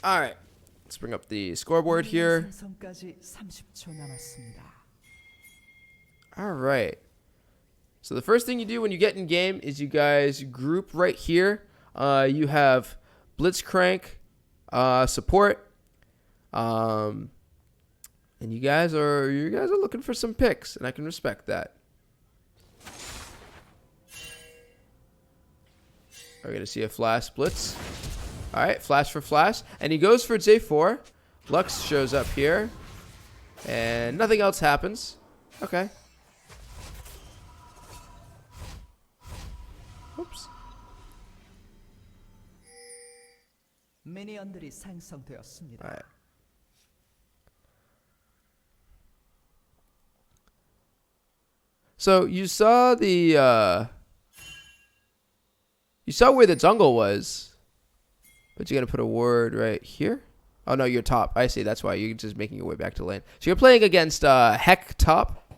All right. Let's bring up the scoreboard here. All right. So the first thing you do when you get in game is you guys group right here. You have Blitzcrank, support, and you guys are looking for some picks, and I can respect that. We're gonna see a Flash Blitz. All right, Flash for Flash, and he goes for J4. Lux shows up here, and nothing else happens. Okay. Oops. 미니언들이 생성되었습니다. All right. So you saw where the jungle was, but you're gonna put a ward right here. Oh no, you're top. I see. That's why you're just making your way back to lane. So you're playing against Heck top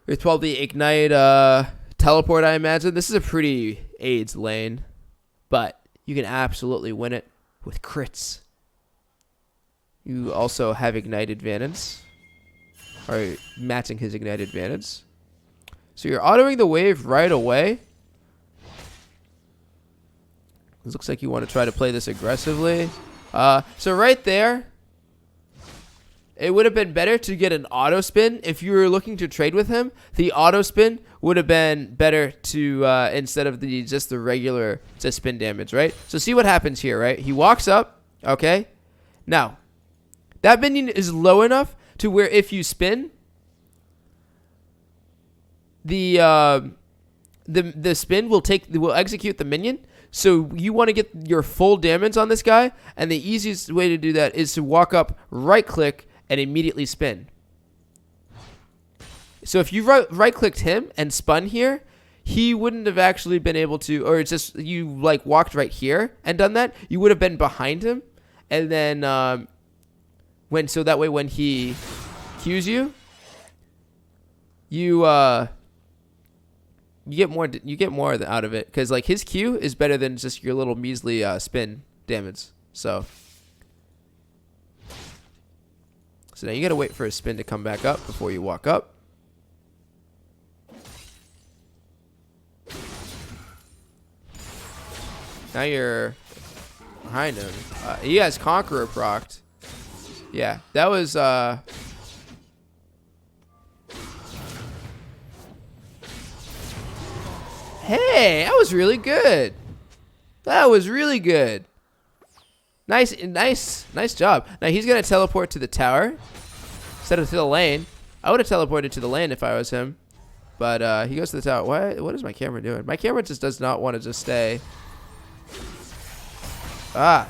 with probably Ignite teleport. I imagine this is a pretty AIDS lane, but you can absolutely win it with crits. You also have Ignite advantage, or matching his Ignite advantage. So you're autoing the wave right away. It looks like you want to try to play this aggressively. So right there, it would have been better to get an auto spin. If you were looking to trade with him, the auto spin would have been better to instead of just the regular spin damage, right? So see what happens here, right? He walks up, okay? Now, that minion is low enough to where if you spin, the spin will execute the minion. So you want to get your full damage on this guy, and the easiest way to do that is to walk up, right click, and immediately spin. So if you right clicked him and spun here, he wouldn't have actually been able to, or it's just you like walked right here and done that, you would have been behind him, and then so that way when he Qs you, you get more out of it, because like his Q is better than just your little measly spin damage. So now you gotta wait for a spin to come back up before you walk up. Now you're behind him. He has Conqueror procced. Yeah, that was Hey, that was really good. That was really good. Nice job. Now he's gonna teleport to the tower instead of to the lane. I would have teleported to the lane if I was him, but he goes to the tower. What is my camera doing? My camera just does not want to just stay.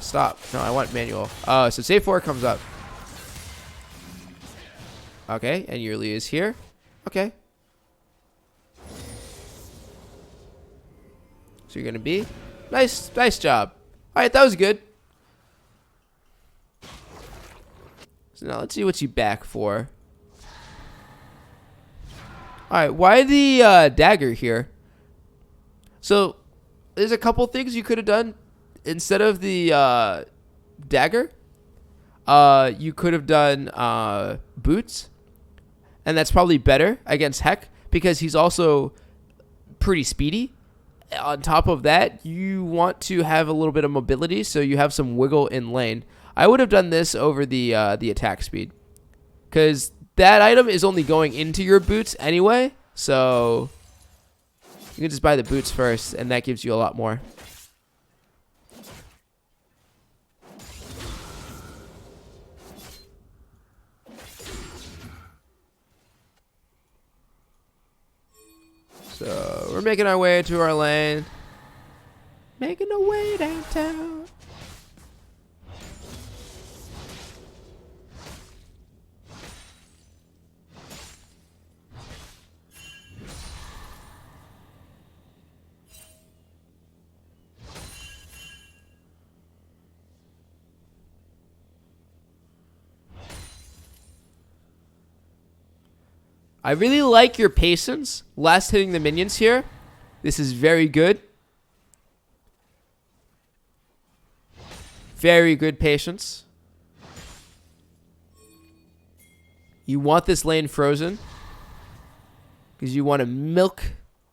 Stop. No, I want manual. Oh, so save 4 comes up. Okay, and your Lee is here. Okay. So you're gonna be nice job. All right, that was good. So now let's see what you back for. All right, why the dagger here? So there's a couple things you could have done instead of the dagger. You could have done boots, and that's probably better against Heck because he's also pretty speedy. On top of that, you want to have a little bit of mobility, so you have some wiggle in lane. I would have done this over the attack speed, because that item is only going into your boots anyway, so you can just buy the boots first, and that gives you a lot more. So we're making our way to our lane. Making our way downtown. I really like your patience. Last hitting the minions here. This is very good. Very good patience. You want this lane frozen because you want to milk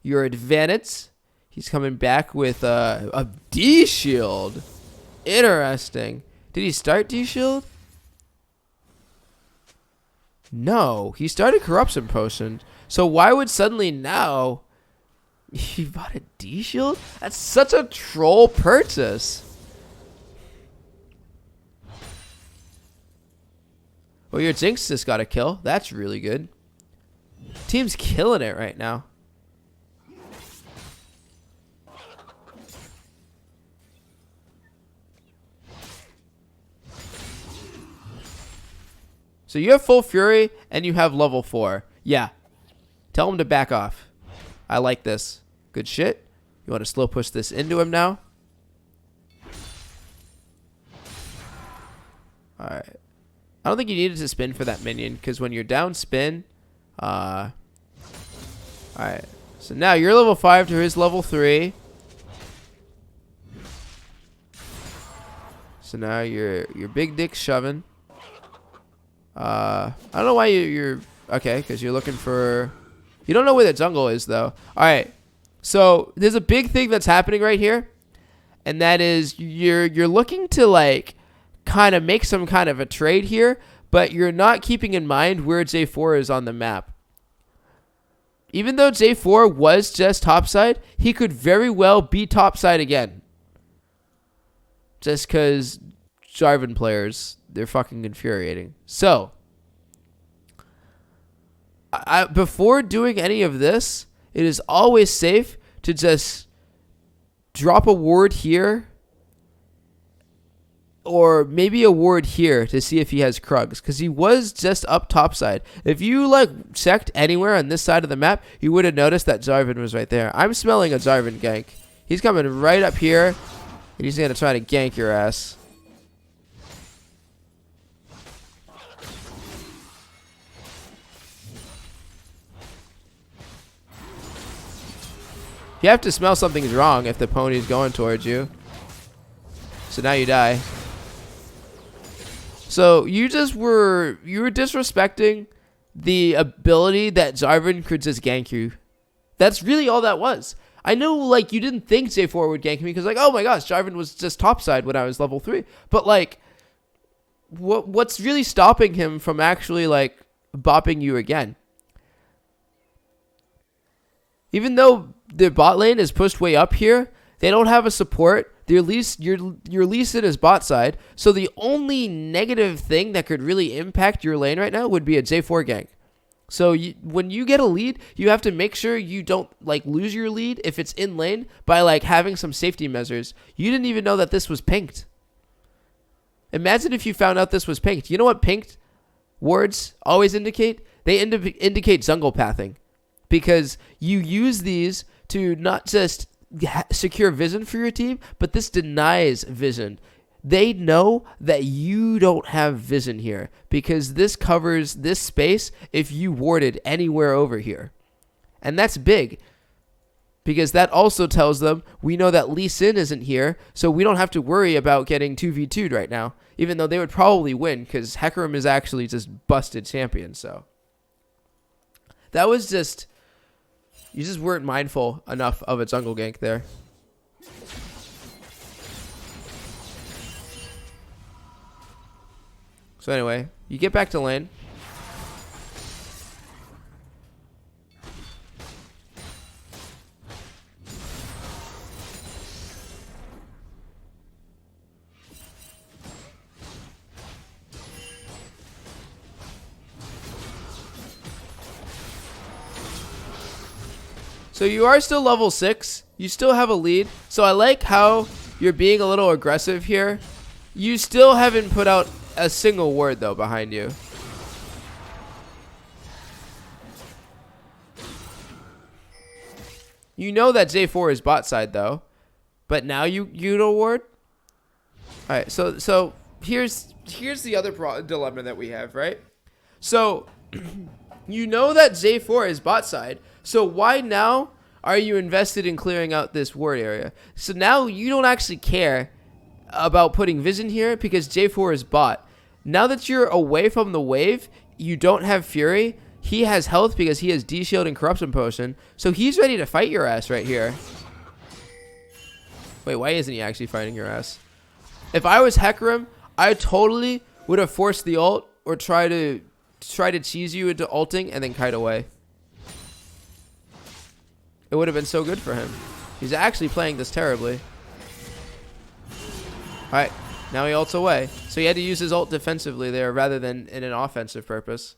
your advantage. He's coming back with a D shield. Interesting. Did he start D shield? No, he started corruption potion. So why would suddenly now he bought a D shield? That's such a troll purchase. Well, your Jinx just got a kill. That's really good. Team's killing it right now. So you have full fury and you have level 4. Yeah. Tell him to back off. I like this. Good shit. You want to slow push this into him now? Alright. I don't think you needed to spin for that minion because when you're down spin. Alright. So now you're level 5 to his level 3. So now you're big dick shoving. I don't know why you're okay, because you're looking for. You don't know where the jungle is though. All right, so there's a big thing that's happening right here, and that is you're looking to like kind of make some kind of a trade here, but you're not keeping in mind where J4 is on the map. Even though J4 was just topside, he could very well be topside again. Just because Jarvan players, they're fucking infuriating. So, before doing any of this, it is always safe to just drop a ward here. Or maybe a ward here to see if he has Krugs. Because he was just up topside. If you like checked anywhere on this side of the map, you would have noticed that Jarvan was right there. I'm smelling a Jarvan gank. He's coming right up here. And he's going to try to gank your ass. You have to smell something's wrong if the pony's going towards you. So now you die. So you were disrespecting the ability that Jarvan could just gank you. That's really all that was. I know, like, you didn't think J4 would gank me because, like, oh my gosh, Jarvan was just topside when I was level 3. But, like, what's really stopping him from actually, like, bopping you again? Even though their bot lane is pushed way up here, they don't have a support. Your Lee Sin is bot side. So the only negative thing that could really impact your lane right now would be a J4 gank. So when you get a lead, you have to make sure you don't like lose your lead if it's in lane by like having some safety measures. You didn't even know that this was pinked. Imagine if you found out this was pinked. You know what pinked wards always indicate? They indicate jungle pathing, because you use these to not just secure vision for your team, but this denies vision. They know that you don't have vision here because this covers this space if you warded anywhere over here. And that's big because that also tells them we know that Lee Sin isn't here, so we don't have to worry about getting 2v2'd right now, even though they would probably win because Hecarim is actually just busted champion. So that was just, you just weren't mindful enough of a jungle gank there. So anyway, you get back to lane. So you are still level 6. You still have a lead. So I like how you're being a little aggressive here. You still haven't put out a single ward though behind you. You know that J4 is bot side though, but now you don't ward. All right, so here's the other dilemma that we have, right? So you know that J4 is bot side, so why now are you invested in clearing out this ward area? So now you don't actually care about putting vision here because J4 is bot. Now that you're away from the wave, you don't have Fury. He has health because he has D-Shield and Corruption Potion. So he's ready to fight your ass right here. Wait, why isn't he actually fighting your ass? If I was Hecarim, I totally would have forced the ult or try to cheese you into ulting and then kite away. It would have been so good for him. He's actually playing this terribly. Alright, now he ults away. So he had to use his ult defensively there rather than in an offensive purpose.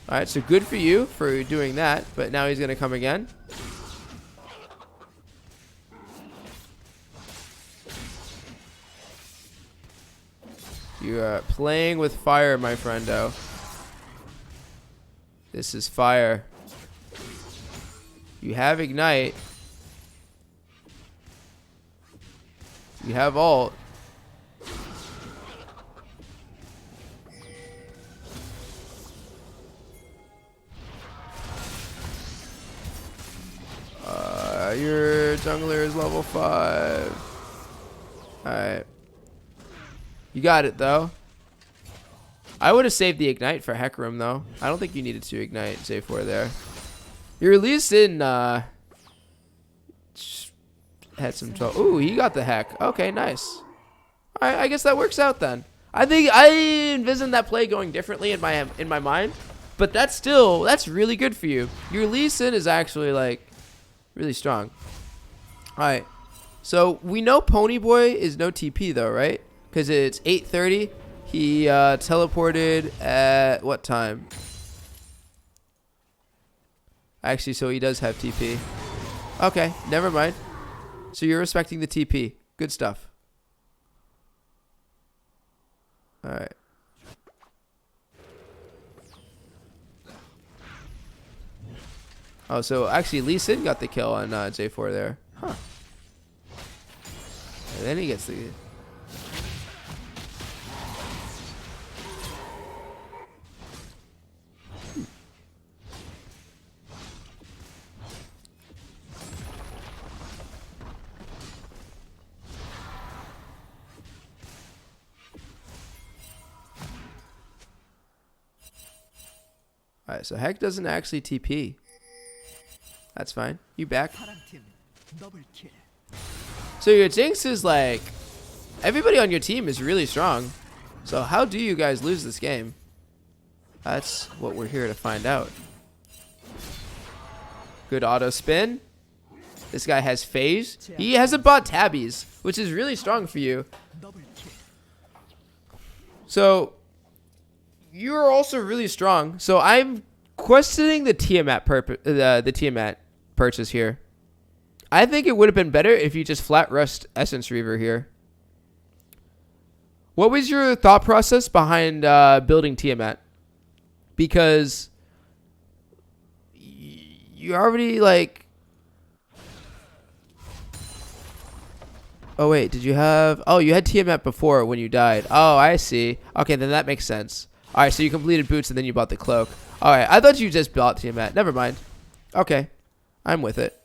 Alright, so good for you for doing that, but now he's going to come again. You are playing with fire, my friendo. This is fire. You have Ignite. You have ult. Your jungler is level 5. Alright. You got it, though. I would have saved the Ignite for Hecarim, though. I don't think you needed to Ignite J4 there. Your Lee Sin had some trouble. Ooh, he got the Heck. Okay, nice. Alright, I guess that works out then. I think I envisioned that play going differently in my mind. But that's really good for you. Your Lee Sin is actually, like, really strong. Alright. So, we know Ponyboy is no TP, though, right? Because it's 8:30. He teleported at what time? Actually, so he does have TP. Okay, never mind. So you're respecting the TP. Good stuff. Alright. Oh, so actually Lee Sin got the kill on J4 there. Huh. And then he gets the... Alright, so Heck doesn't actually TP. That's fine. You back. So your Jinx is like... Everybody on your team is really strong. So how do you guys lose this game? That's what we're here to find out. Good auto spin. This guy has phase. He hasn't bought tabbies, which is really strong for you. So... You're also really strong. So I'm questioning the Tiamat purchase here. I think it would have been better if you just flat rushed Essence Reaver here. What was your thought process behind building Tiamat? Because you already like... Oh wait, did you have... Oh, you had Tiamat before when you died. Oh, I see. Okay, then that makes sense. Alright, so you completed boots and then you bought the cloak. Alright, I thought you just bought Tiamat. Never mind. Okay, I'm with it.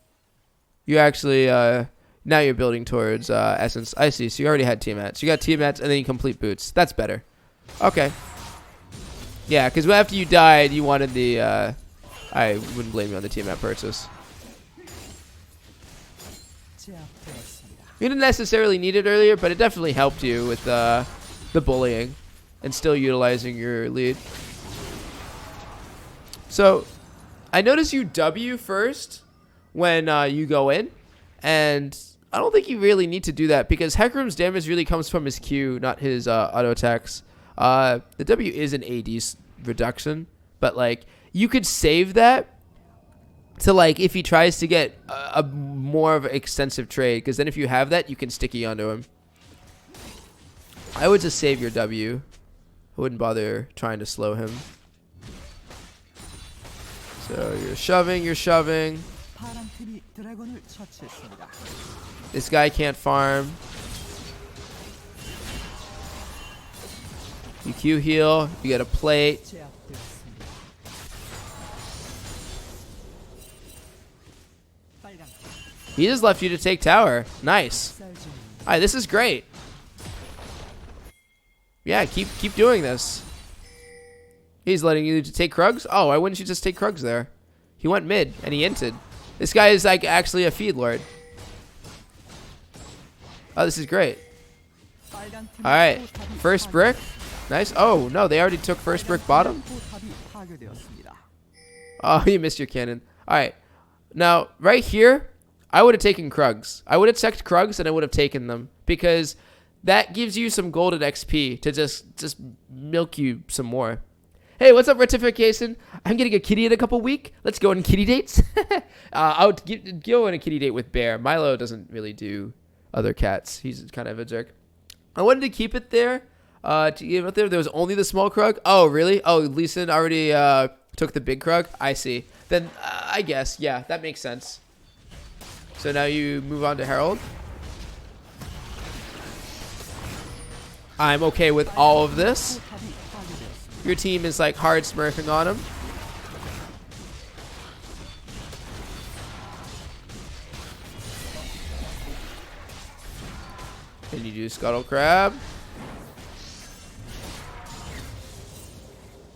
You actually, now you're building towards Essence. I see, so you already had Tiamat. So you got Tiamat and then you complete boots. That's better. Okay. Yeah, because after you died, you wanted the, I wouldn't blame you on the Tiamat purchase. You didn't necessarily need it earlier, but it definitely helped you with the bullying. And still utilizing your lead. So, I notice you W first when you go in. And I don't think you really need to do that. Because Hecarim's damage really comes from his Q, not his auto attacks. The W is an AD reduction. But, like, you could save that to, like, if he tries to get a more of an extensive trade. Because then if you have that, you can sticky onto him. I would just save your W. I wouldn't bother trying to slow him. So you're shoving, This guy can't farm. You Q heal, you get a plate. He just left you to take tower. Nice. Alright, this is great. Yeah, keep doing this. He's letting you take Krugs? Oh, why wouldn't you just take Krugs there? He went mid, and he inted. This guy is, like, actually a feed lord. Oh, this is great. Alright, first brick. Nice. Oh, no, they already took first brick bottom. Oh, you missed your cannon. Alright. Now, right here, I would have taken Krugs. I would have checked Krugs, and I would have taken them. Because that gives you some golden XP to just milk you some more. Hey, what's up, Rectification? I'm getting a kitty in a couple weeks. Let's go on kitty dates. I would go on a kitty date with Bear. Milo doesn't really do other cats. He's kind of a jerk. I wanted to keep it there. To keep it there. There was only the small Krug. Oh, really? Oh, Leeson already took the big Krug. I see. Then I guess, yeah, that makes sense. So now you move on to Herald. I'm okay with all of this. Your team is like hard smurfing on him. And you do Scuttle Crab.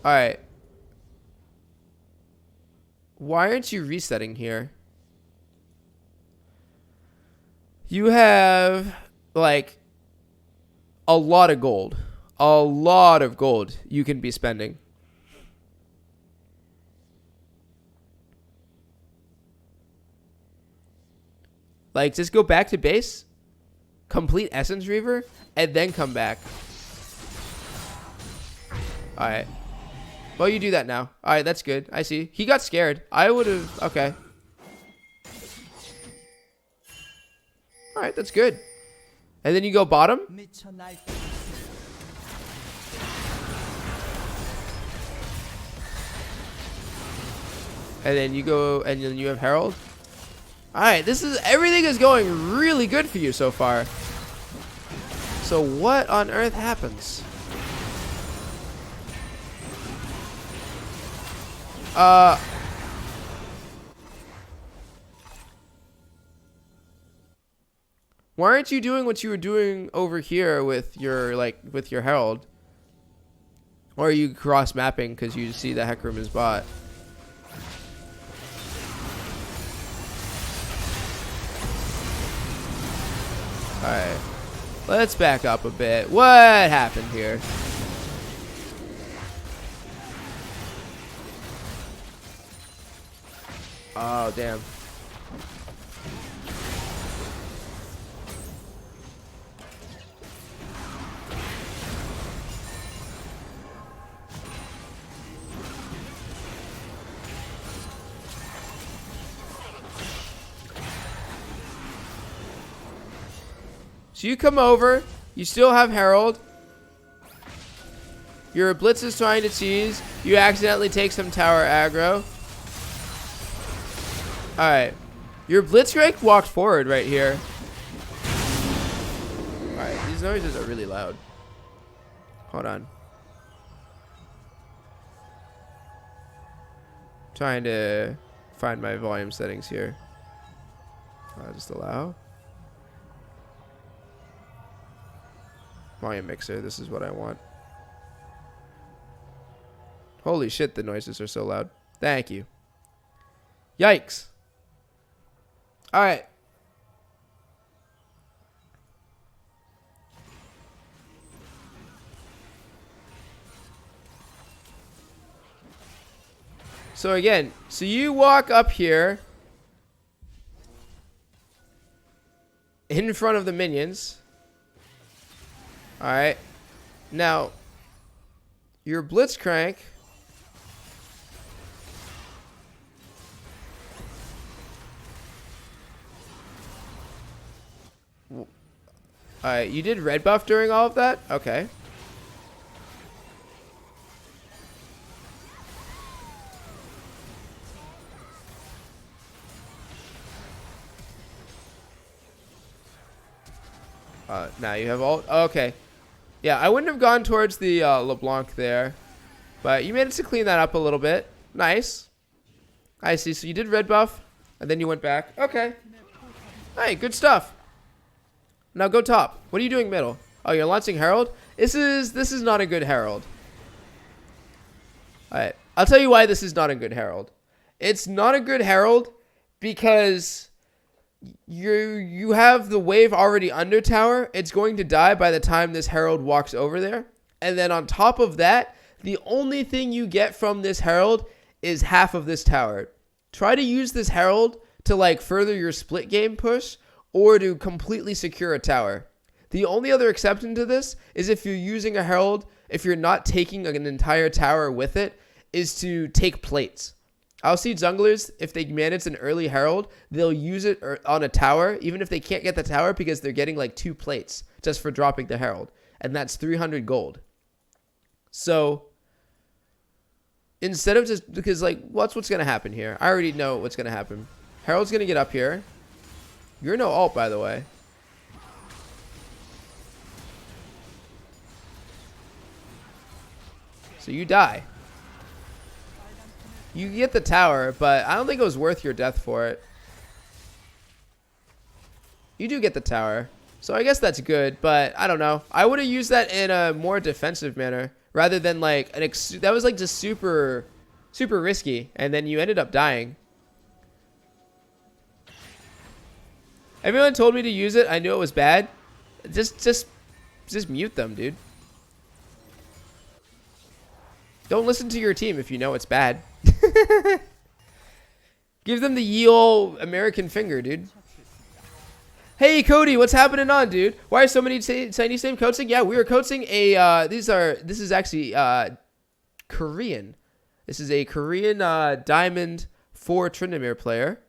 Alright. Why aren't you resetting here? You have, like, a lot of gold. A lot of gold you can be spending. Like, just go back to base, complete Essence Reaver, and then come back. Alright. Well, you do that now. Alright, that's good. I see. He got scared. I would have... Okay. Alright, that's good. And then you go bottom. And then you go, and then you have Herald. Alright, everything is going really good for you so far. So what on earth happens? Why aren't you doing what you were doing over here with your, with your Herald? Or are you cross mapping because you see the Hecarim is bot? Alright. Let's back up a bit. What happened here? Oh, damn. So you come over, you still have Herald. Your Blitz is trying to cheese. You accidentally take some tower aggro. Alright. Your Blitzcrank walked forward right here. Alright, these noises are really loud. Hold on. Trying to find my volume settings here. Just allow. Volume mixer, this is what I want. Holy shit, the noises are so loud. Thank you. Yikes. Alright. So again, so you walk up here in front of the minions. Alright. Now, your Blitzcrank. Alright, you did red buff during all of that? Okay. Now you have all... Okay. Yeah, I wouldn't have gone towards the LeBlanc there. But you managed to clean that up a little bit. Nice. I see. So you did red buff, and then you went back. Okay. Hey, good stuff. Now go top. What are you doing middle? Oh, you're launching Herald? This is not a good Herald. Alright. I'll tell you why this is not a good Herald. It's not a good Herald because you have the wave already under tower. It's going to die by the time this Herald walks over there. And then on top of that, the only thing you get from this Herald is half of this tower. Try to use this Herald to like further your split game push or to completely secure a tower. The only other exception to this is if you're using a Herald, if you're not taking an entire tower with it, is to take plates. I'll see junglers, if they manage an early Herald, they'll use it on a tower, even if they can't get the tower because they're getting like 2 plates just for dropping the Herald. And that's 300 gold. So instead of just, because like, what's going to happen here? I already know what's going to happen. Herald's going to get up here. You're no ult, by the way. So you die. You get the tower, but I don't think it was worth your death for it. You do get the tower. So I guess that's good, but I don't know. I would have used that in a more defensive manner rather than like that was like just super risky, and then you ended up dying. Everyone told me to use it. I knew it was bad. Just mute them, dude. Don't listen to your team if you know it's bad. Give them the ye ol' American finger, dude. Hey Cody, what's happening on, dude? Why are so many Chinese name coaching? Yeah, we were coaching a this is actually Korean. This is a Korean Diamond 4 Tryndamere player.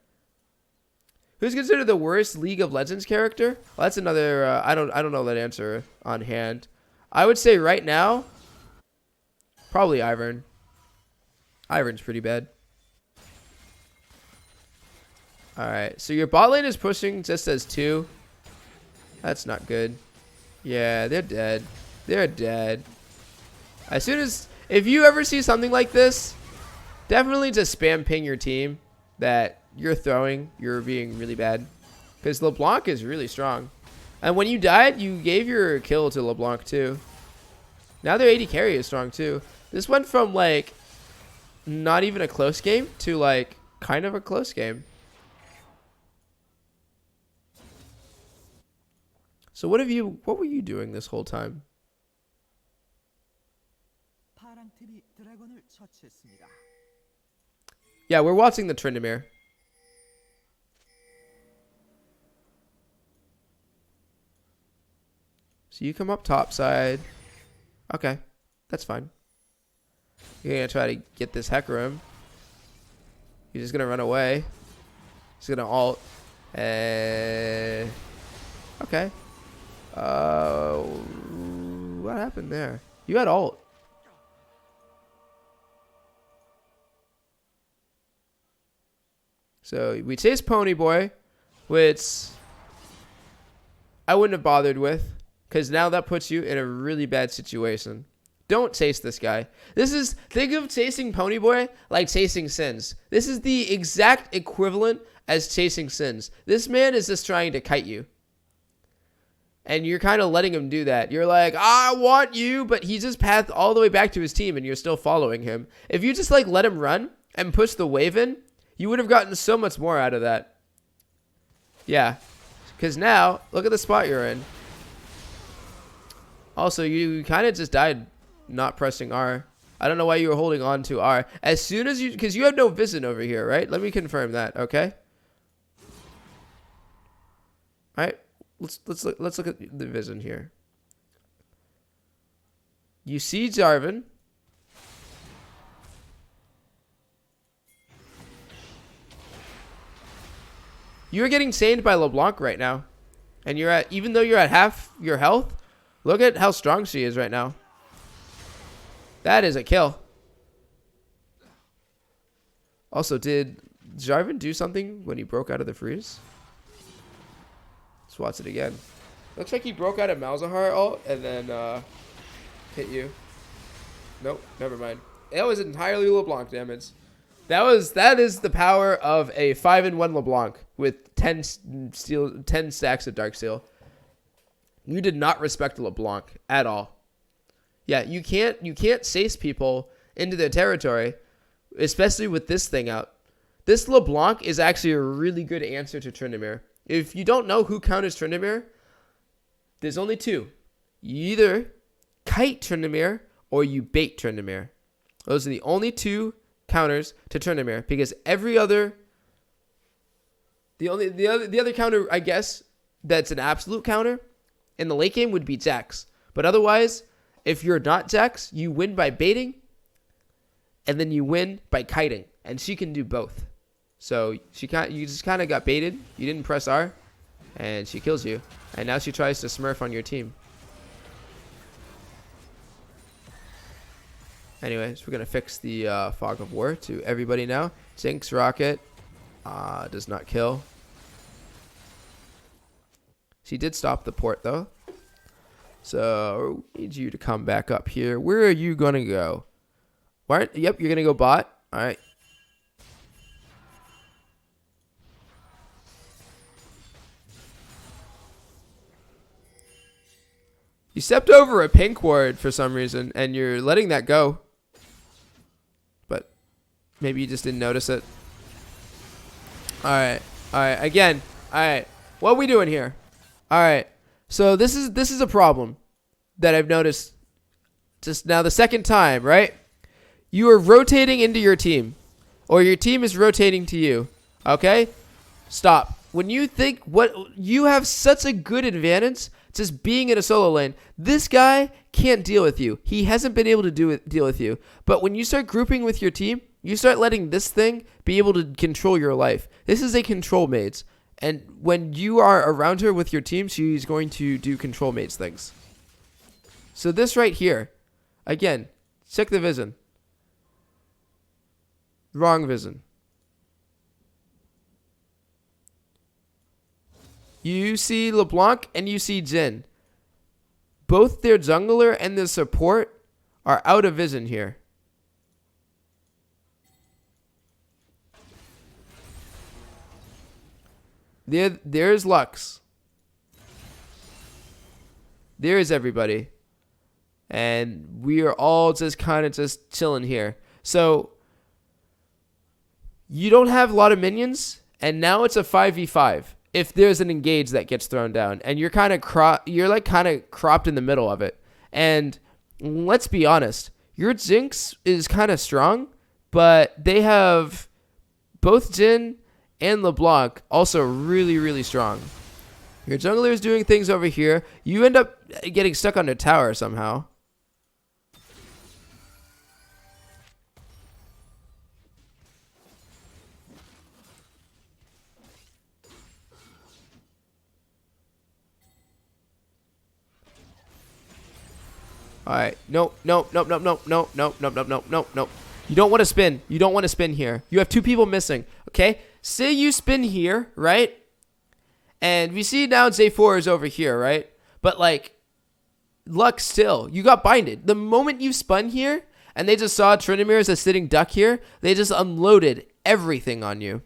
Who's considered the worst League of Legends character? Well, that's another I don't know that answer on hand. I would say right now probably Ivern. Ivern's pretty bad. Alright, so your bot lane is pushing just as 2. That's not good. Yeah, they're dead. They're dead. As soon as, if you ever see something like this, definitely just spam ping your team that you're being really bad. Because LeBlanc is really strong. And when you died, you gave your kill to LeBlanc too. Now their AD carry is strong too. This went from like not even a close game to like kind of a close game. So what were you doing this whole time? Yeah, we're watching the Tryndamere. So you come up top side. Okay, that's fine. You're gonna try to get this Hecarim. You're just gonna run away. He's gonna ult. Okay. What happened there? You had ult. So we chased Ponyboy, which I wouldn't have bothered with, because now that puts you in a really bad situation. Don't chase this guy. Think of chasing Ponyboy like chasing Sins. This is the exact equivalent as chasing Sins. This man is just trying to kite you. And you're kind of letting him do that. You're like, I want you, but he just pathed all the way back to his team and you're still following him. If you just like let him run and push the wave in, you would have gotten so much more out of that. Yeah. Because now, look at the spot you're in. Also, you kind of just died not pressing R. I don't know why you were holding on to R. As soon as you, because you have no vision over here, right? Let me confirm that, okay? All right. Let's look at the vision here. You see Jarvan. You're getting chained by LeBlanc right now. And you're at, even though you're at half your health, look at how strong she is right now. That is a kill. Also, did Jarvan do something when he broke out of the freeze? Let's watch it again. Looks like he broke out of Malzahar ult and then hit you. Nope, never mind. That was entirely LeBlanc damage. That is the power of a 5-in-1 LeBlanc with 10 stacks of Dark Steel. You did not respect LeBlanc at all. Yeah, you can't sace people into their territory, especially with this thing out. This LeBlanc is actually a really good answer to Tryndamere. If you don't know who counters Tryndamere, there's only two. You either kite Tryndamere or you bait Tryndamere. Those are the only two counters to Tryndamere, because every other, the other counter, I guess, that's an absolute counter in the late game would be Jax. But otherwise, if you're not Jax, you win by baiting, and then you win by kiting, and she can do both. So you just kind of got baited. You didn't press R, and she kills you. And now she tries to smurf on your team. Anyways, we're going to fix the Fog of War to everybody now. Jinx Rocket does not kill. She did stop the port, though. So, I need you to come back up here. Where are you going to go? Yep, you're going to go bot. All right. You stepped over a pink ward for some reason, and you're letting that go. But maybe you just didn't notice it. Alright. Alright, again. Alright. What are we doing here? Alright. So this is a problem that I've noticed just now the second time, right? You are rotating into your team. Or your team is rotating to you. Okay? Stop. When you think you have such a good advantage just being in a solo lane, this guy can't deal with you. He hasn't been able to deal with you. But when you start grouping with your team, you start letting this thing be able to control your life. This is a control maze. And when you are around her with your team, she's going to do control maze things. So this right here, again, check the vision. Wrong vision. You see LeBlanc and you see Jhin. Both their jungler and their support are out of vision here. There's Lux. There is everybody. And we are all just kind of just chilling here. So, you don't have a lot of minions, and now it's a 5v5. If there's an engage that gets thrown down, and you're kind of cropped in the middle of it. And let's be honest, your Jinx is kind of strong, but they have both Jhin and LeBlanc also really, really strong. Your jungler is doing things over here. You end up getting stuck on the tower somehow. Alright, nope. You don't want to spin. You don't want to spin here. You have two people missing, okay? Say you spin here, right? And we see now J4 is over here, right? But, like, luck still. You got binded. The moment you spun here, and they just saw Tryndamere as a sitting duck here, they just unloaded everything on you.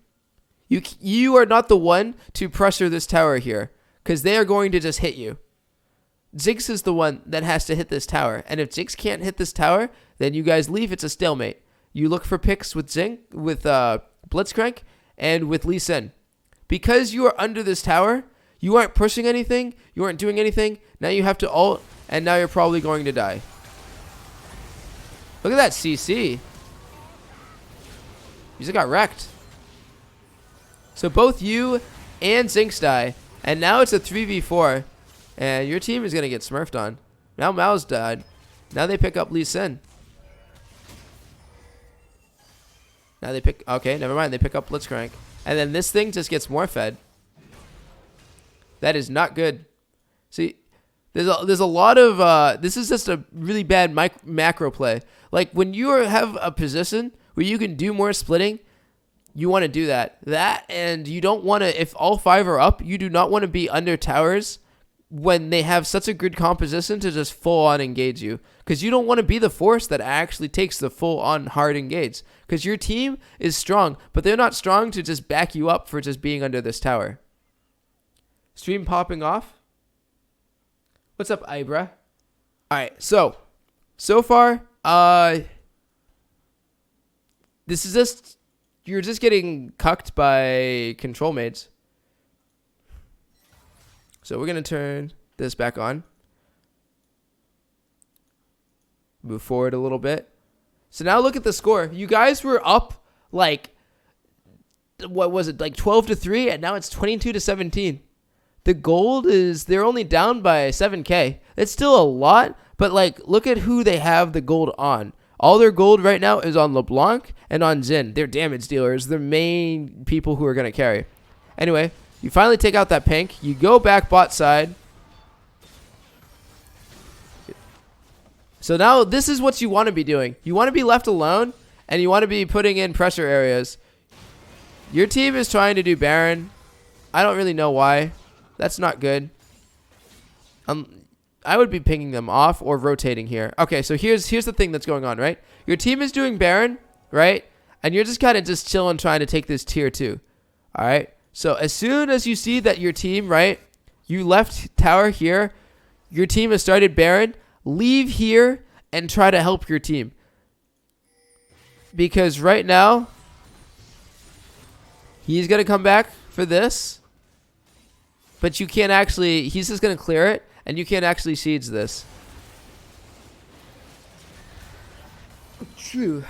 You are not the one to pressure this tower here, because they are going to just hit you. Jinx is the one that has to hit this tower. And if Jinx can't hit this tower, then you guys leave. It's a stalemate. You look for picks with Blitzcrank, and with Lee Sin. Because you are under this tower, you aren't pushing anything. You aren't doing anything. Now you have to ult, and now you're probably going to die. Look at that CC. You just got wrecked. So both you and Jinx die. And now it's a 3v4. And your team is going to get smurfed on. Now Mao's died. Now they pick up Lee Sin. Now they pick... Okay, never mind. They pick up Blitzcrank. And then this thing just gets more fed. That is not good. See, there's a lot of... this is just a really bad macro play. Like, when you have a position where you can do more splitting, you want to do that. And you don't want to... If all five are up, you do not want to be under towers when they have such a good composition to just full-on engage you. Because you don't want to be the force that actually takes the full-on hard engage. Because your team is strong, but they're not strong to just back you up for just being under this tower. Stream popping off. What's up, Ibra? All right, so far, this is just, you're just getting cucked by control mates. So we're gonna turn this back on. Move forward a little bit. So now look at the score. You guys were up like, what was it, like 12-3, and now it's 22-17. The gold is, they're only down by 7K. It's still a lot, but like, look at who they have the gold on. All their gold right now is on LeBlanc and on Xin. They're damage dealers. They're main people who are going to carry. Anyway, you finally take out that pink. You go back bot side. So now this is what you want to be doing. You want to be left alone, and you want to be putting in pressure areas. Your team is trying to do Baron. I don't really know why. That's not good. I would be pinging them off or rotating here. Okay, so here's the thing that's going on, right? Your team is doing Baron, right? And you're just kind of just chilling, trying to take this tier 2. All right? So as soon as you see that your team, right, you left tower here, your team has started Baron, leave here and try to help your team. Because right now, he's going to come back for this. But you can't actually, he's just going to clear it, and you can't actually siege this. True.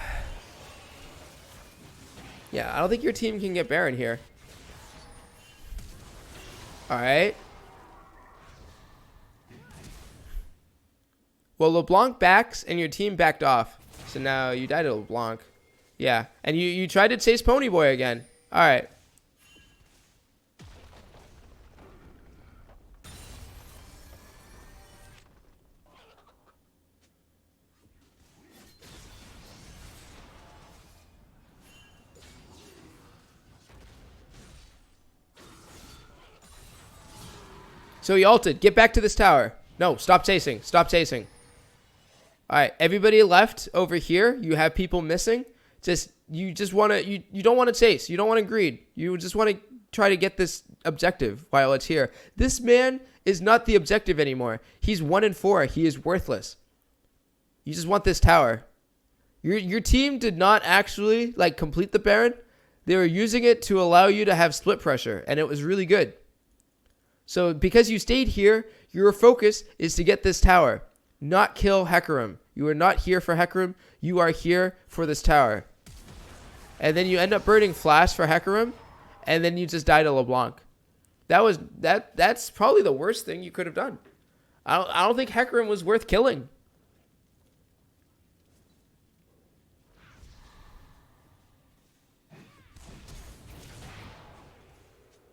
Yeah, I don't think your team can get Baron here. Alright. Well, LeBlanc backs, and your team backed off. So now you died to LeBlanc. Yeah, and you tried to chase Ponyboy again. Alright. So he ulted. Get back to this tower. No, stop chasing. Stop chasing. All right, everybody left over here. You have people missing. You just want to, you don't want to chase. You don't want to greed. You just want to try to get this objective while it's here. This man is not the objective anymore. He's 1-4. He is worthless. You just want this tower. Your team did not actually like complete the Baron. They were using it to allow you to have split pressure, and it was really good. So because you stayed here, your focus is to get this tower, not kill Hecarim. You are not here for Hecarim. You are here for this tower. And then you end up burning Flash for Hecarim, and then you just die to LeBlanc. That's probably the worst thing you could have done. I don't think Hecarim was worth killing.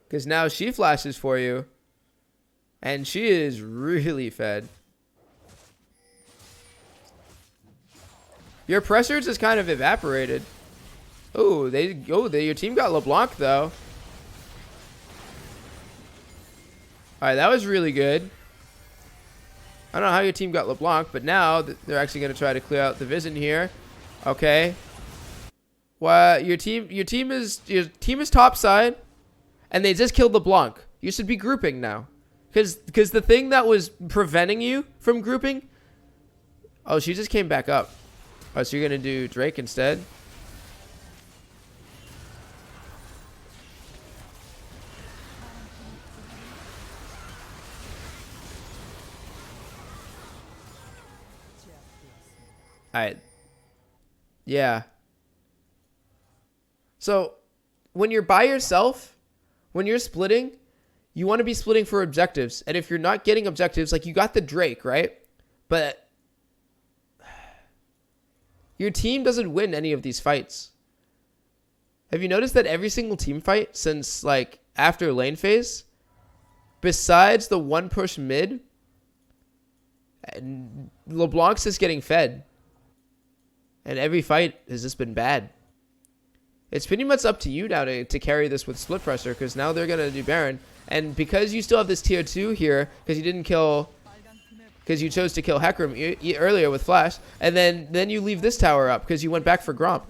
Because now she flashes for you. And she is really fed. Your pressure just kind of evaporated. Your team got LeBlanc though. Alright, that was really good. I don't know how your team got LeBlanc, but now they're actually going to try to clear out the Vision here. Okay. Well, your team is top side, and they just killed LeBlanc. You should be grouping now. Because the thing that was preventing you from grouping... Oh, she just came back up. Oh, so you're going to do Drake instead? Alright. Yeah. So, when you're by yourself, when you're splitting... You want to be splitting for objectives. And if you're not getting objectives, like you got the Drake, right? But your team doesn't win any of these fights. Have you noticed that every single team fight since like after lane phase, besides the one push mid, LeBlanc's just getting fed. And every fight has just been bad. It's pretty much up to you now to carry this with split pressure, because now they're going to do Baron. And because you still have this tier 2 here, because you chose to kill Hecarim earlier with Flash, and then you leave this tower up because you went back for Gromp.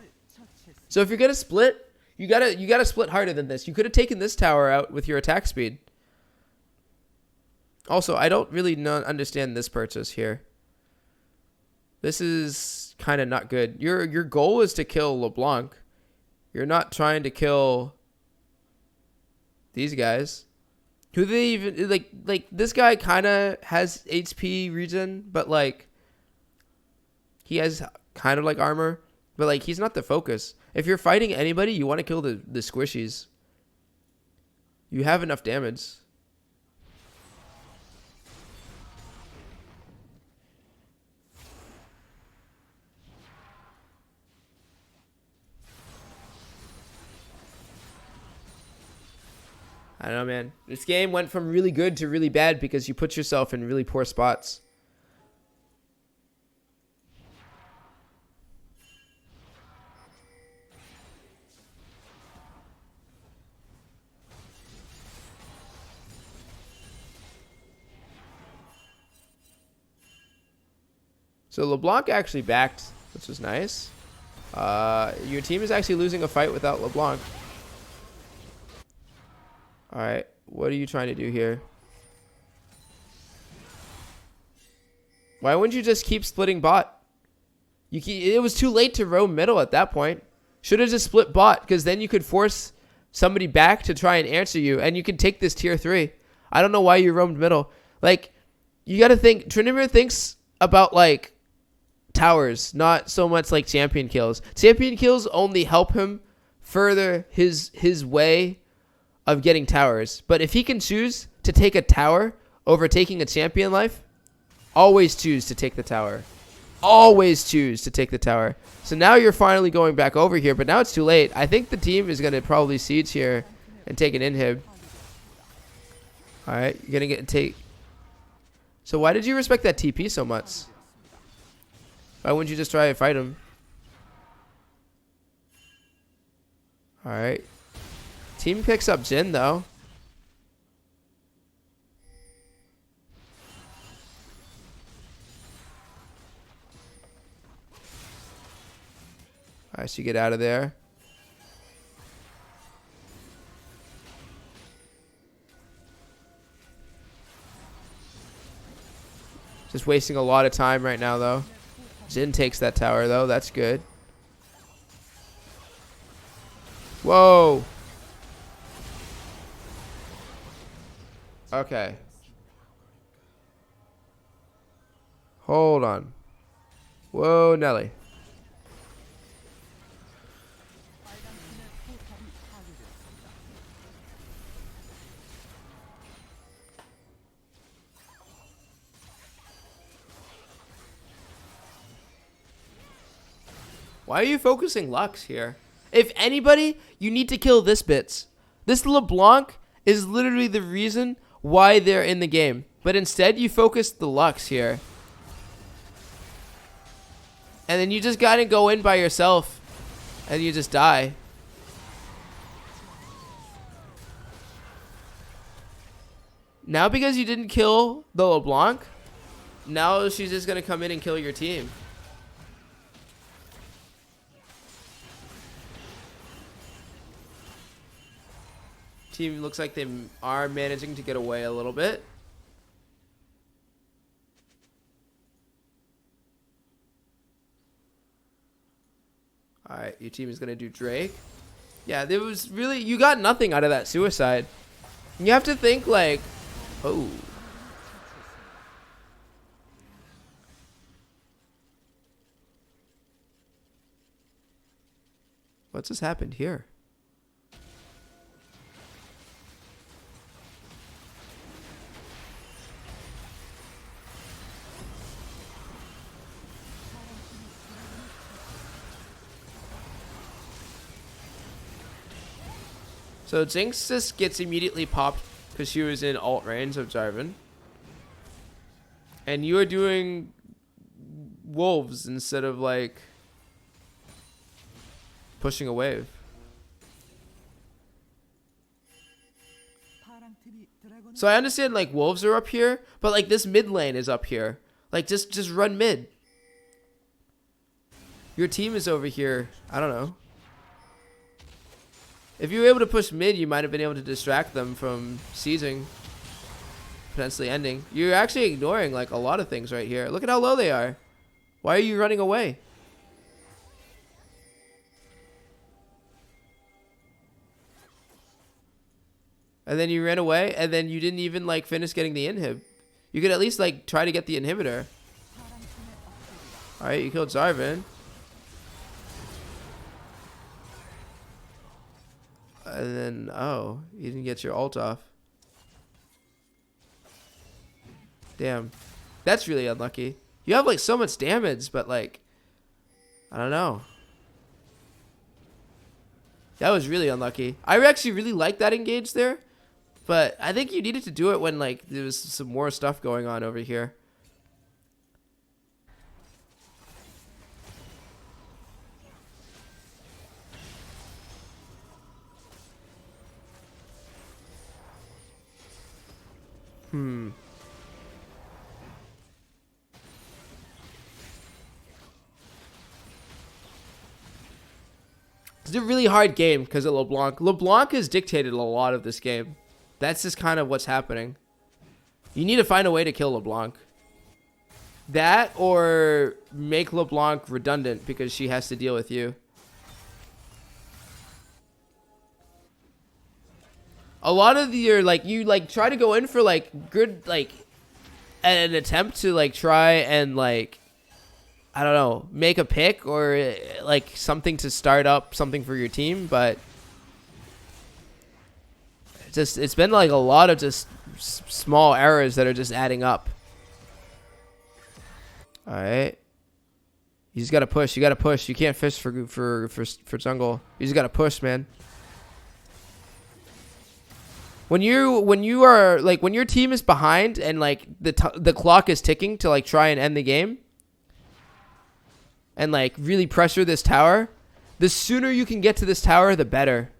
So if you're going to split, you gotta split harder than this. You could have taken this tower out with your attack speed. Also, I don't really understand this purchase here. This is kind of not good. Your goal is to kill LeBlanc. You're not trying to kill these guys. Who they even like this guy kind of has HP regen, but like he has kind of like armor, but like he's not the focus. If you're fighting anybody, you want to kill the squishies. You have enough damage. I don't know, man. This game went from really good to really bad because you put yourself in really poor spots. So LeBlanc actually backed, which was nice. Your team is actually losing a fight without LeBlanc. All right, what are you trying to do here? Why wouldn't you just keep splitting bot? It was too late to roam middle at that point. Should have just split bot, because then you could force somebody back to try and answer you, and you could take this tier 3. I don't know why you roamed middle. Like, you got to think, Tryndamere thinks about, like, towers, not so much like champion kills. Champion kills only help him further his way of getting towers. But if he can choose to take a tower over taking a champion life, always choose to take the tower. Always choose to take the tower. So now you're finally going back over here, but now it's too late. I think the team is going to probably siege here and take an inhib. All right, you're going to take. So why did you respect that TP so much? Why wouldn't you just try and fight him? All right. Team picks up Jhin, though. All right, so you get out of there. Just wasting a lot of time right now, though. Jhin takes that tower, though. That's good. Whoa. Okay. Hold on. Whoa, Nelly. Why are you focusing Lux here? If anybody, you need to kill this bits. This LeBlanc is literally the reason why they're in the game. But instead, you focus the Lux here. And then you just gotta go in by yourself. And you just die. Now because you didn't kill the LeBlanc, now she's just gonna come in and kill your team. Team looks like they are managing to get away a little bit. All right, your team is going to do Drake. Yeah, there was really, you got nothing out of that suicide. You have to think like, oh. What's just happened here? So Jinx just gets immediately popped because she was in alt range of Jarvan. And you are doing wolves instead of like pushing a wave. So I understand like wolves are up here, but like this mid lane is up here. Like just run mid. Your team is over here. I don't know. If you were able to push mid, you might have been able to distract them from sieging. potentially ending. You're actually ignoring like a lot of things right here. Look at how low they are. Why are you running away? And then you ran away, and then you didn't even like finish getting the inhib. You could at least like try to get the inhibitor. All right, you killed Zarvin. And then, oh, you didn't get your ult off. Damn. That's really unlucky. You have like so much damage, but like, I don't know. That was really unlucky. I actually really liked that engage there, but I think you needed to do it when like there was some more stuff going on over here. It's a really hard game because of LeBlanc. LeBlanc has dictated a lot of this game. That's just kind of what's happening. You need to find a way to kill LeBlanc. That or make LeBlanc redundant because she has to deal with you. A lot of your like you like try to go in for like good like an attempt to like try and like I don't know, make a pick or like something to start up something for your team, but it's been like a lot of just small errors that are just adding up. All right, you just gotta push. You gotta push. You can't fish for jungle. You just gotta push, man. When you are like when your team is behind and like the clock is ticking to like try and end the game. And like really pressure this tower, the sooner you can get to this tower, the better.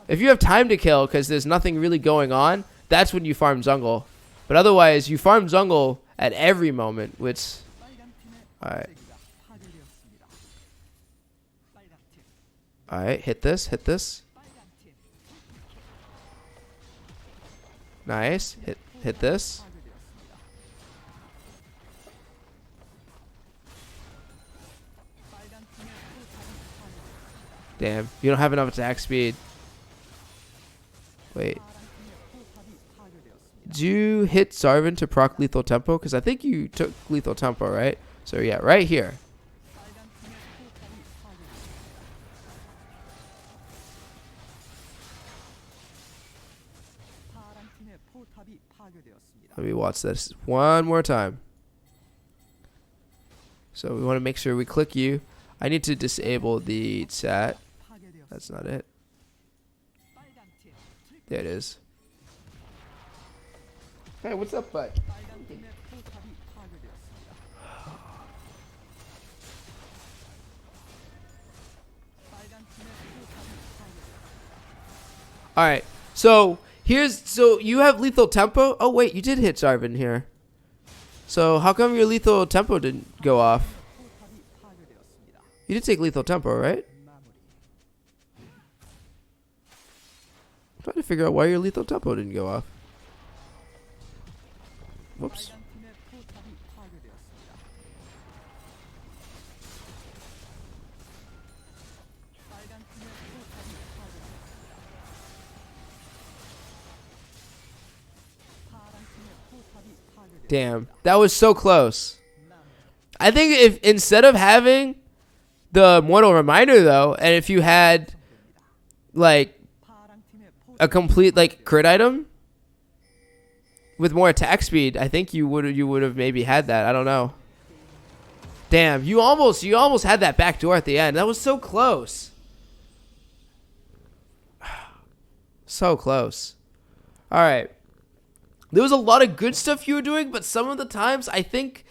If you have time to kill because there's nothing really going on, that's when you farm jungle. But otherwise, you farm jungle at every moment, which... Alright. Alright, hit this, hit this. Nice, hit this. Damn, you don't have enough attack speed. Wait. Did you hit Zarvin to proc lethal tempo? Because I think you took lethal tempo, right? So yeah, right here. Let me watch this one more time. So we want to make sure we click you. I need to disable the chat. That's not it. There it is. Hey, what's up, bud? Alright, so you have lethal tempo. Oh wait, you did hit Zarvin here. So how come your lethal tempo didn't go off? You did take lethal tempo, right? I'm trying to figure out why your lethal tempo didn't go off. Whoops. Damn, that was so close. I think if instead of having the Mortal Reminder though, and if you had like a complete like crit item with more attack speed, I think you would have maybe had that. I don't know. Damn, you almost had that back door at the end. That was so close. So close. All right. There was a lot of good stuff you were doing, but some of the times I think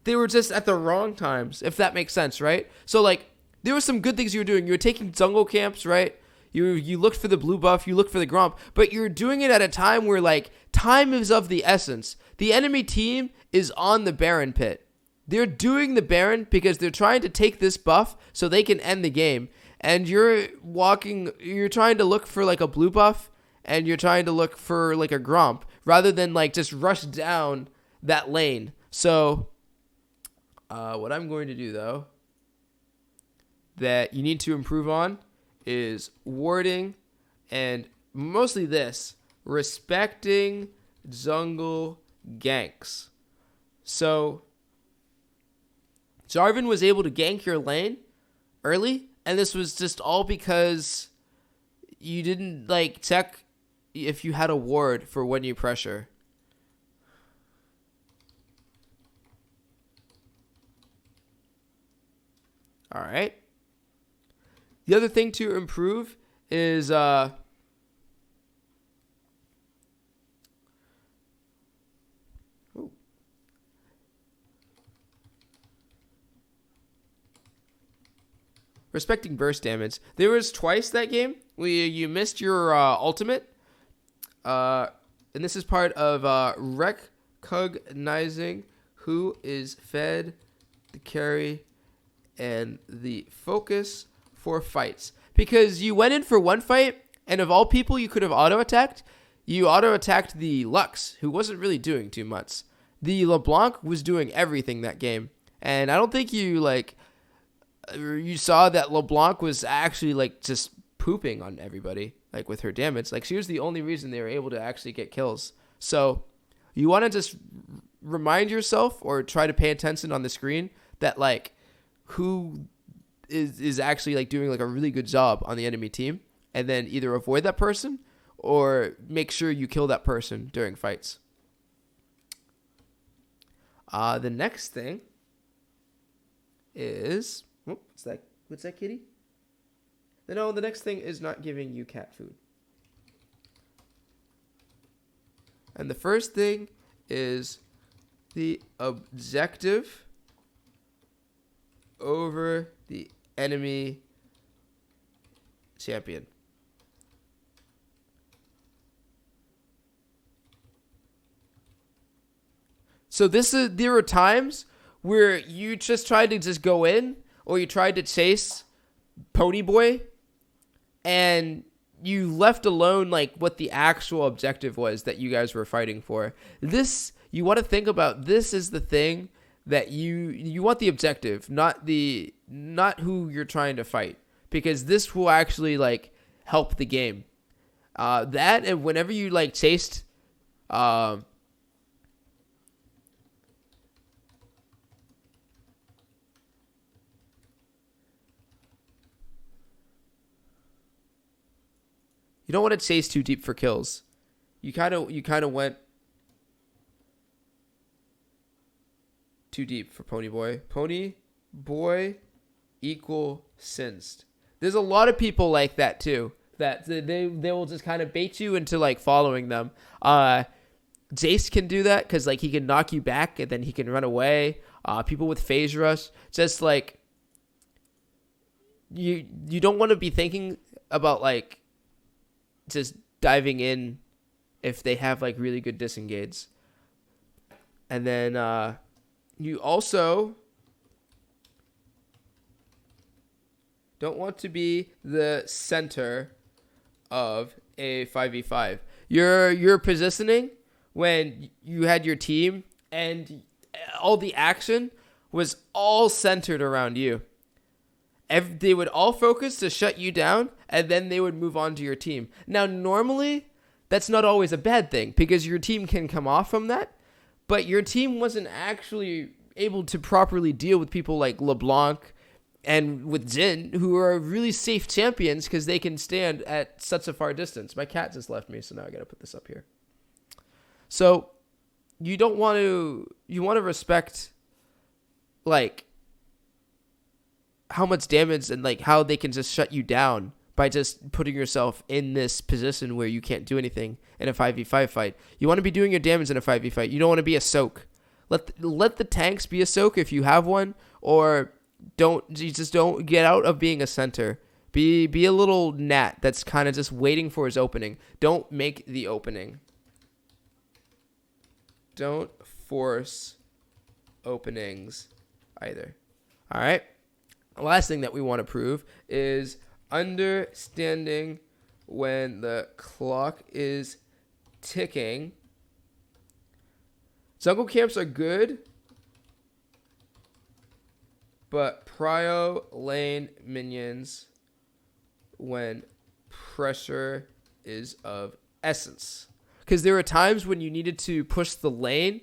they were just at the wrong times, if that makes sense, right? So like there were some good things you were doing. You were taking jungle camps, right? You looked for the blue buff, you looked for the gromp, but you're doing it at a time where like time is of the essence. The enemy team is on the Baron pit. They're doing the Baron because they're trying to take this buff so they can end the game. And you're trying to look for like a blue buff and you're trying to look for like a gromp. rather than like just rush down that lane. So what I'm going to do though that you need to improve on is warding and mostly this, respecting Jungle Ganks. So Jarvan was able to gank your lane early, and this was just all because you didn't like check if you had a ward for when you pressure. All right. The other thing to improve is respecting burst damage. There was twice that game where you missed your ultimate, and this is part of recognizing who is fed the carry and the focus for fights. Because you went in for one fight, and of all people you could have auto-attacked, you auto-attacked the Lux, who wasn't really doing too much. The LeBlanc was doing everything that game. And I don't think you saw that LeBlanc was actually like just pooping on everybody, like with her damage. Like she was the only reason they were able to actually get kills. So you want to just remind yourself or try to pay attention on the screen that like who is actually like doing like a really good job on the enemy team, and then either avoid that person or make sure you kill that person during fights. The next thing is what's that kitty? No, the next thing is not giving you cat food. And the first thing is the objective over the enemy champion. So there were times where you just tried to just go in, or you tried to chase Ponyboy, and you left alone like what the actual objective was that you guys were fighting for. This, you want to think about, this is the thing that you want, the objective, not who you're trying to fight, because this will actually like help the game. That, and whenever you like chased you don't want to chase too deep for kills. You kind of went too deep for Ponyboy. Ponyboy Singed. There's a lot of people like that too. That they will just kind of bait you into like following them. Jace can do that because like he can knock you back and then he can run away. People with phase rush, just like you don't want to be thinking about like just diving in if they have like really good disengage. And then you also don't want to be the center of a 5v5. Your positioning when you had your team and all the action was all centered around you. They would all focus to shut you down, and then they would move on to your team. Now, normally, that's not always a bad thing, because your team can come off from that, but your team wasn't actually able to properly deal with people like LeBlanc and with Jhin, who are really safe champions because they can stand at such a far distance. My cat just left me, so now I got to put this up here. So you want to respect like how much damage and like how they can just shut you down by just putting yourself in this position where you can't do anything in a 5v5 fight. You want to be doing your damage in a 5v fight. You don't want to be a soak. Let the tanks be a soak if you have one, or don't get out of being a center. Be a little gnat that's kind of just waiting for his opening. Don't make the opening. Don't force openings either. All right. The last thing that we want to prove is understanding when the clock is ticking Jungle camps are good, but prio lane minions when pressure is of essence. Because there were times when you needed to push the lane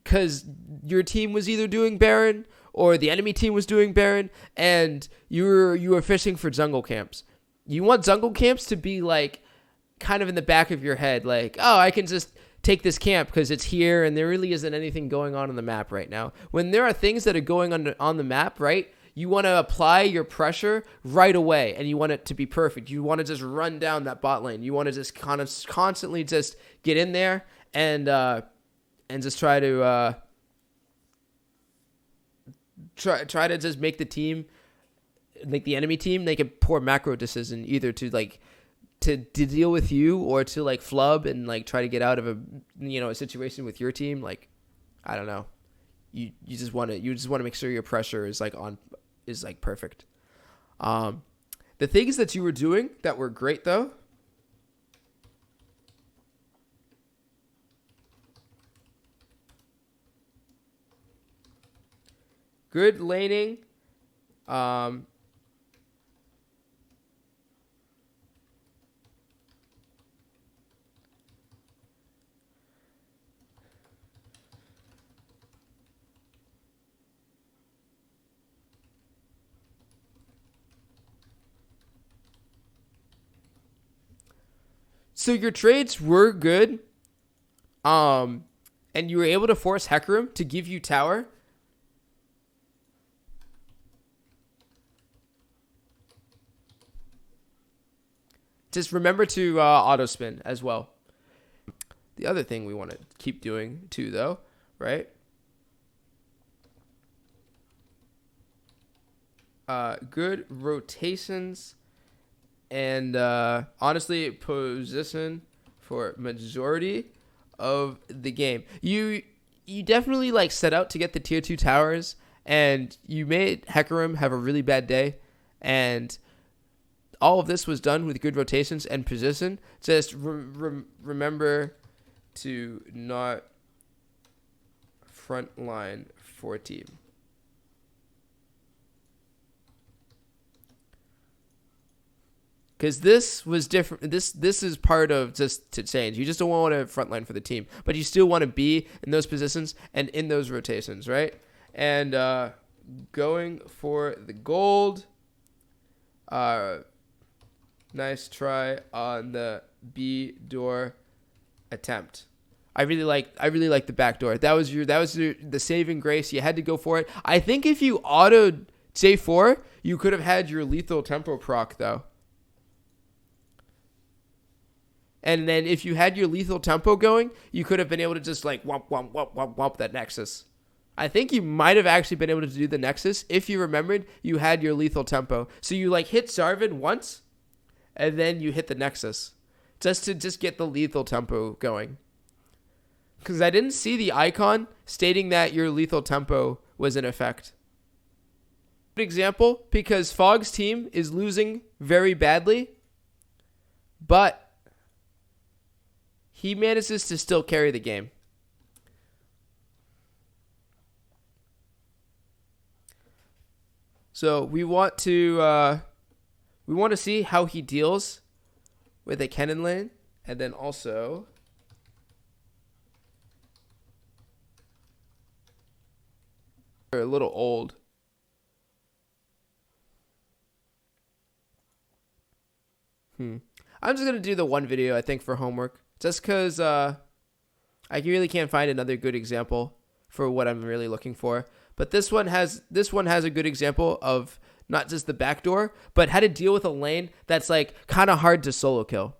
because your team was either doing Baron or the enemy team was doing Baron, and you were fishing for jungle camps. You want jungle camps to be like kind of in the back of your head, like, oh, I can just take this camp because it's here and there really isn't anything going on the map right now. When there are things that are going on the map, right, you want to apply your pressure right away, and you want it to be perfect. You want to just run down that bot lane. You want to just constantly just get in there and just try to try to just make the team, like the enemy team, make a poor macro decision, either to like to deal with you or to like flub and like try to get out of a situation with your team. Like, I don't know. You just want to make sure your pressure is like perfect. The things that you were doing that were great though. Good laning. So your trades were good. And you were able to force Hecarim to give you tower. Just remember to auto spin as well. The other thing we want to keep doing too, though, right? Good rotations and honestly position for majority of the game. You definitely like set out to get the tier 2 towers, and you made Hecarim have a really bad day, and all of this was done with good rotations and position. Just remember to not frontline for team. Because this was different. This is part of just to change. You just don't want to frontline for the team, but you still want to be in those positions and in those rotations, right? And going for the gold. Nice try on the B door attempt. I really like the back door. That was the saving grace. You had to go for it. I think if you autoed J4, you could have had your lethal tempo proc though. And then if you had your lethal tempo going, you could have been able to just like whomp that Nexus. I think you might have actually been able to do the Nexus if you remembered you had your lethal tempo. So you like hit Zarvin once, and then you hit the Nexus just to get the lethal tempo going. Because I didn't see the icon stating that your lethal tempo was in effect. Good example, because Fogg's team is losing very badly, but he manages to still carry the game. So we want to see how he deals with a Kennen lane, and then also they're a little old. I'm just gonna do the one video I think for homework, just because I really can't find another good example for what I'm really looking for. But this one has a good example of not just the backdoor, but how to deal with a lane that's like kind of hard to solo kill.